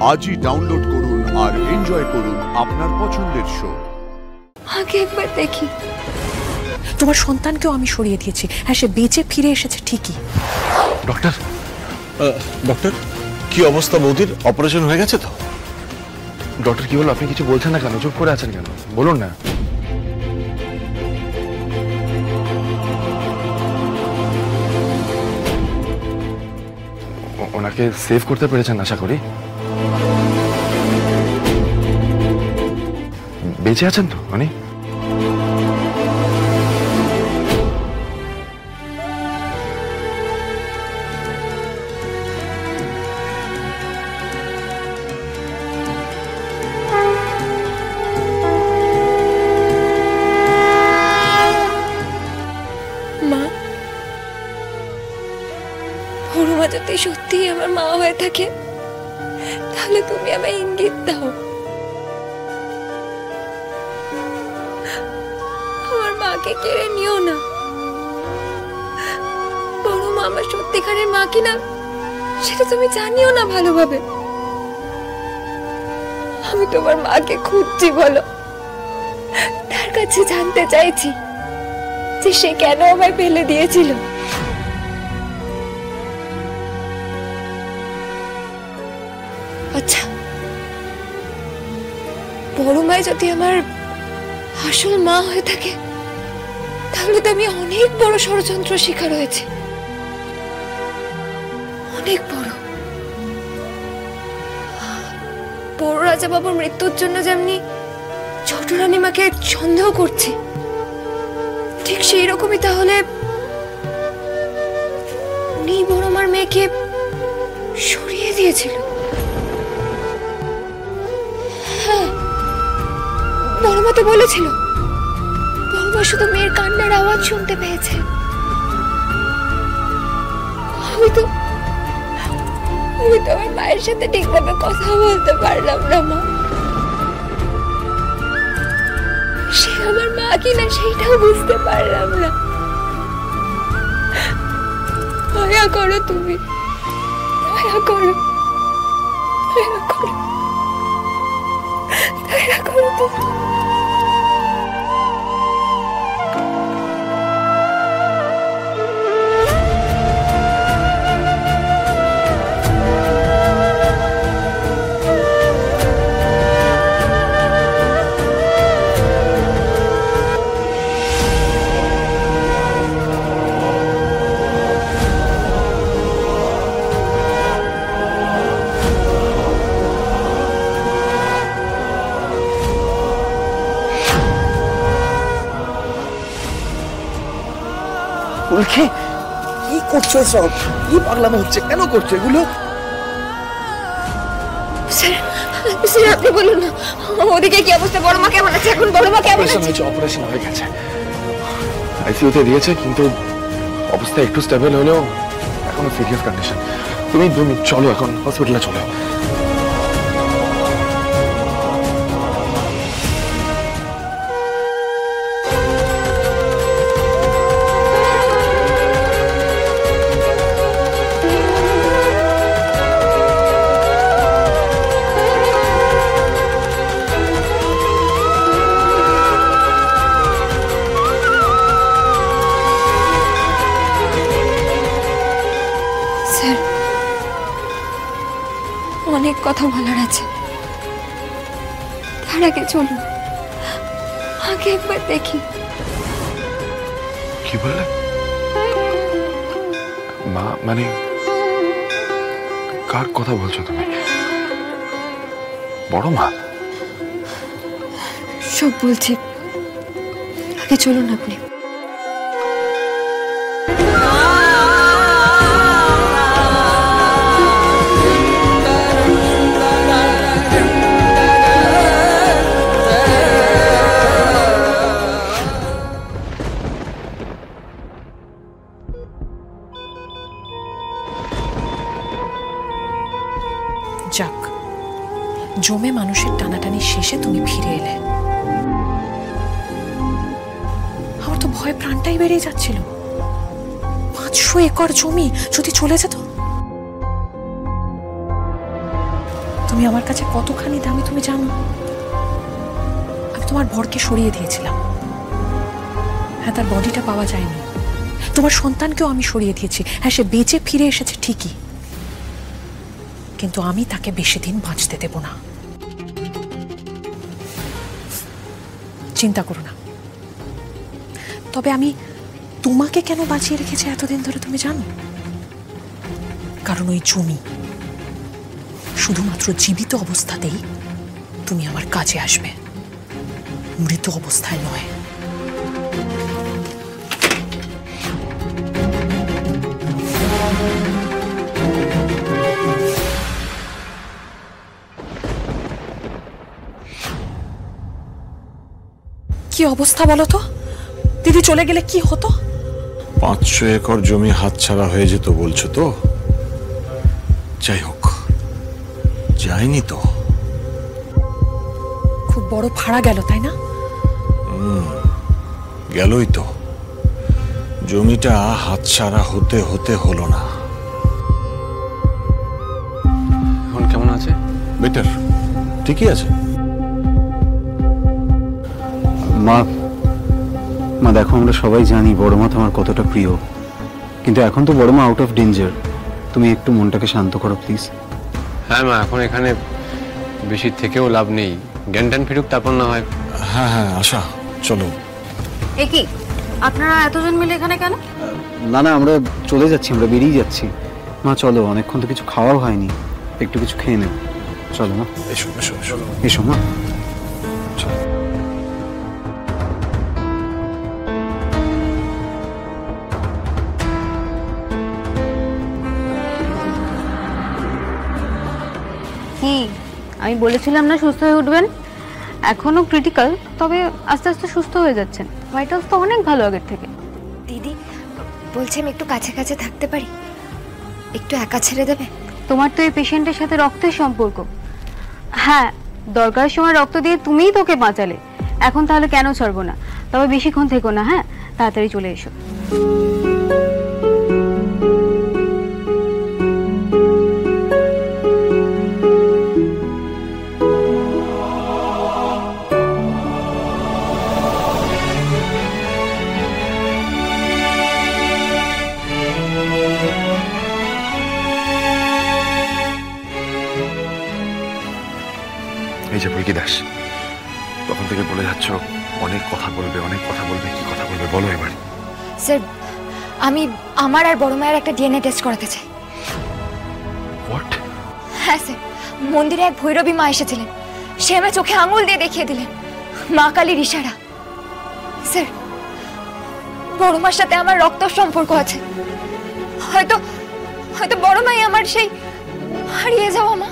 আজই ডাউনলোড করুন আর এনজয় করুন আপনার পছন্দের শো। আগে একবার দেখি। তোমার সন্তানকেও আমি সরিয়ে দিয়েছি, হ্যাঁ সে বেঁচে ফিরে এসেছে ঠিকই। ডক্টর ডক্টর কি অবস্থা বৌদির? অপারেশন হয়ে গেছে তো? ডক্টর কি হলো? আপনি কিছু বলছেন না কেন? চুপ করে আছেন কেন? বলুন না। ওনাকে সেভ করতে পেরেছেন আশা করি। বেঁচে আছেন তো উনি? বড়মা যদি সত্যি আমার মা হয়ে থাকে তাহলে তুমি আমায় ইঙ্গিত দাও। আমার মাকে কেড়ে নিও না। বড়মা আমার সত্যিকারের মা কিনা সেটা তুমি জানিও না ভালোভাবে। আমি তোমার মাকে খুঁজছি, বলো তার কাছে জানতে চাইছি যে সে কেন আমায় ফেলে দিয়েছিল। আচ্ছা, বড় মাই যদি আমার আসল মা হয়ে থাকে তাহলে তো আমি অনেক বড় ষড়যন্ত্র শিকার হয়েছি, অনেক বড়। বড় রাজা বাবুর মৃত্যুর জন্য যেমনি ছোট রানীমাকে সন্দেহ করছি, ঠিক সেই রকমই তাহলে উনি বড় মার মেয়েকে সরিয়ে দিয়েছিল। বড়মা তো বলেছিল বড়মা শুধু মেয়ের কান্নার আওয়াজ শুনতে পেয়েছে। আমি তো আমার মায়ের সাথে ঠিকভাবে কথা বলতে পারলাম না। মা সে আমার মা কিনা সেইটাও বুঝতে পারলাম না। দয়া করো তুমি, দয়া করো, দয়া করো, দয়া করো তুমি। কি করছো সব? কি পাগলামো হচ্ছে? কেন করছো এগুলো? স্যার আপনি বলুন না, ওদিকে কি অবস্থা? বড়মা কেমন আছে এখন? বড়মা কেমন আছে? অপারেশন হয়ে গেছে, আইসিইউতে দিয়েছে, কিন্তু অবস্থা একটু স্টেবল হলেও এখনো সিরিয়াস কন্ডিশন। তুমি চলো এখন হসপিটালে চলো। অনেক কথা বলার আছে, তার আগে চলুন আগে একবার দেখি। কি বললে? মা মানে কার কথা বলছো তুমি? বড় মা? সব বলছি, আগে চলুন আপনি। যাক, জমে মানুষের টানাটানি শেষে তুমি ফিরে এলে। আমার তো ভয় প্রাণটাই বেরিয়ে যাচ্ছিল। 500 একর জমি যদি চলে যেত। তুমি আমার কাছে কতখানি দামি তুমি জানো। আমি তোমার বরকে সরিয়ে দিয়েছিলাম, হ্যাঁ তার বডিটা পাওয়া যায়নি। তোমার সন্তানকেও আমি সরিয়ে দিয়েছি, হ্যাঁ সে বেঁচে ফিরে এসেছে ঠিকই, কিন্তু আমি তাকে বেশি দিন বাঁচতে দেব না। চিন্তা করো না। তবে আমি তোমাকে কেন বাঁচিয়ে রেখেছি এতদিন ধরে তুমি জানো? কারণ ওই জমি শুধুমাত্র জীবিত অবস্থাতেই তুমি আমার কাজে আসবে, মৃত অবস্থায় নয়। কি অবস্থা বলো তো? দিদি চলে গেলে কি হতো? 500 একর জমি হাতছাড়া হয়ে যেত বলছো তো? যাই হোক, যায়নি তো। খুব বড় ফাড়া গেল তাই না? গেলই তো। জমিটা হাতছাড়া হতে হতে হলো না। এখন কেমন আছে? বেটার, ঠিকই আছে। মা মা দেখো, আমরা সবাই জানি বড় মা তোমার কতটা প্রিয়, কিন্তু এখন তো বড় মা আউট অফ ডেঞ্জার। তুমি একটু মনটাকে শান্ত করো প্লিজ। হ্যাঁ মা, এখন এখানে বেশি থেকেও লাভ নেই, জ্ঞান ট্যান ফিরুক তারপর না হয়। হ্যাঁ হ্যাঁ আশা, চলো। এ কি আপনারা এতজন মিলে এখানে কেন? না না, আমরা চলে যাচ্ছি, আমরা বেরিয়ে যাচ্ছি। মা চলো, অনেকক্ষণ তো কিছু খাওয়াও হয়নি, একটু কিছু খেয়ে নেব। চলো মা, এসো এসো এসো। এসো মা। কি আমি বলেছিলাম না সুস্থ হয়ে উঠবেন? এখনো ক্রিটিক্যাল, তবে আস্তে আস্তে সুস্থ হয়ে যাচ্ছেন। ভাইটালস তো অনেক ভালো আগের থেকে। দিদি বলছি আমি একটু কাছে কাছে থাকতে পারি, একটু একা ছেড়ে দেবে? তোমার তো এই পেশেন্টের সাথে রক্তের সম্পর্ক। হ্যাঁ, দরকারের সময় রক্ত দিয়ে তুমিই তোকে বাঁচালে, এখন তাহলে কেন ছাড়বো না? তবে বেশিক্ষণ থেকো না, হ্যাঁ তাড়াতাড়ি চলে এসো। এই যে বলকি দাস, তখন থেকে বলে যাচ্ছ অনেক কথা বলবে, অনেক কথা বলবে। কি কথা বলবে বলো এবার। স্যার আমি আমার আর বড় মায়ের একটা ডিএনএ টেস্ট করাতে চাই। হোয়াট? হ্যাঁ স্যার, মন্দিরে এক ভৈরবী মা এসেছিলেন, সে আমার চোখে আঙুল দিয়ে দেখিয়ে দিলেন মা কালীর ইশারা। স্যার বড় মার সাথে আমার রক্ত সম্পর্ক আছে, হয়তো হয়তো বড় মাই আমার সেই হারিয়ে যাওয়া মা।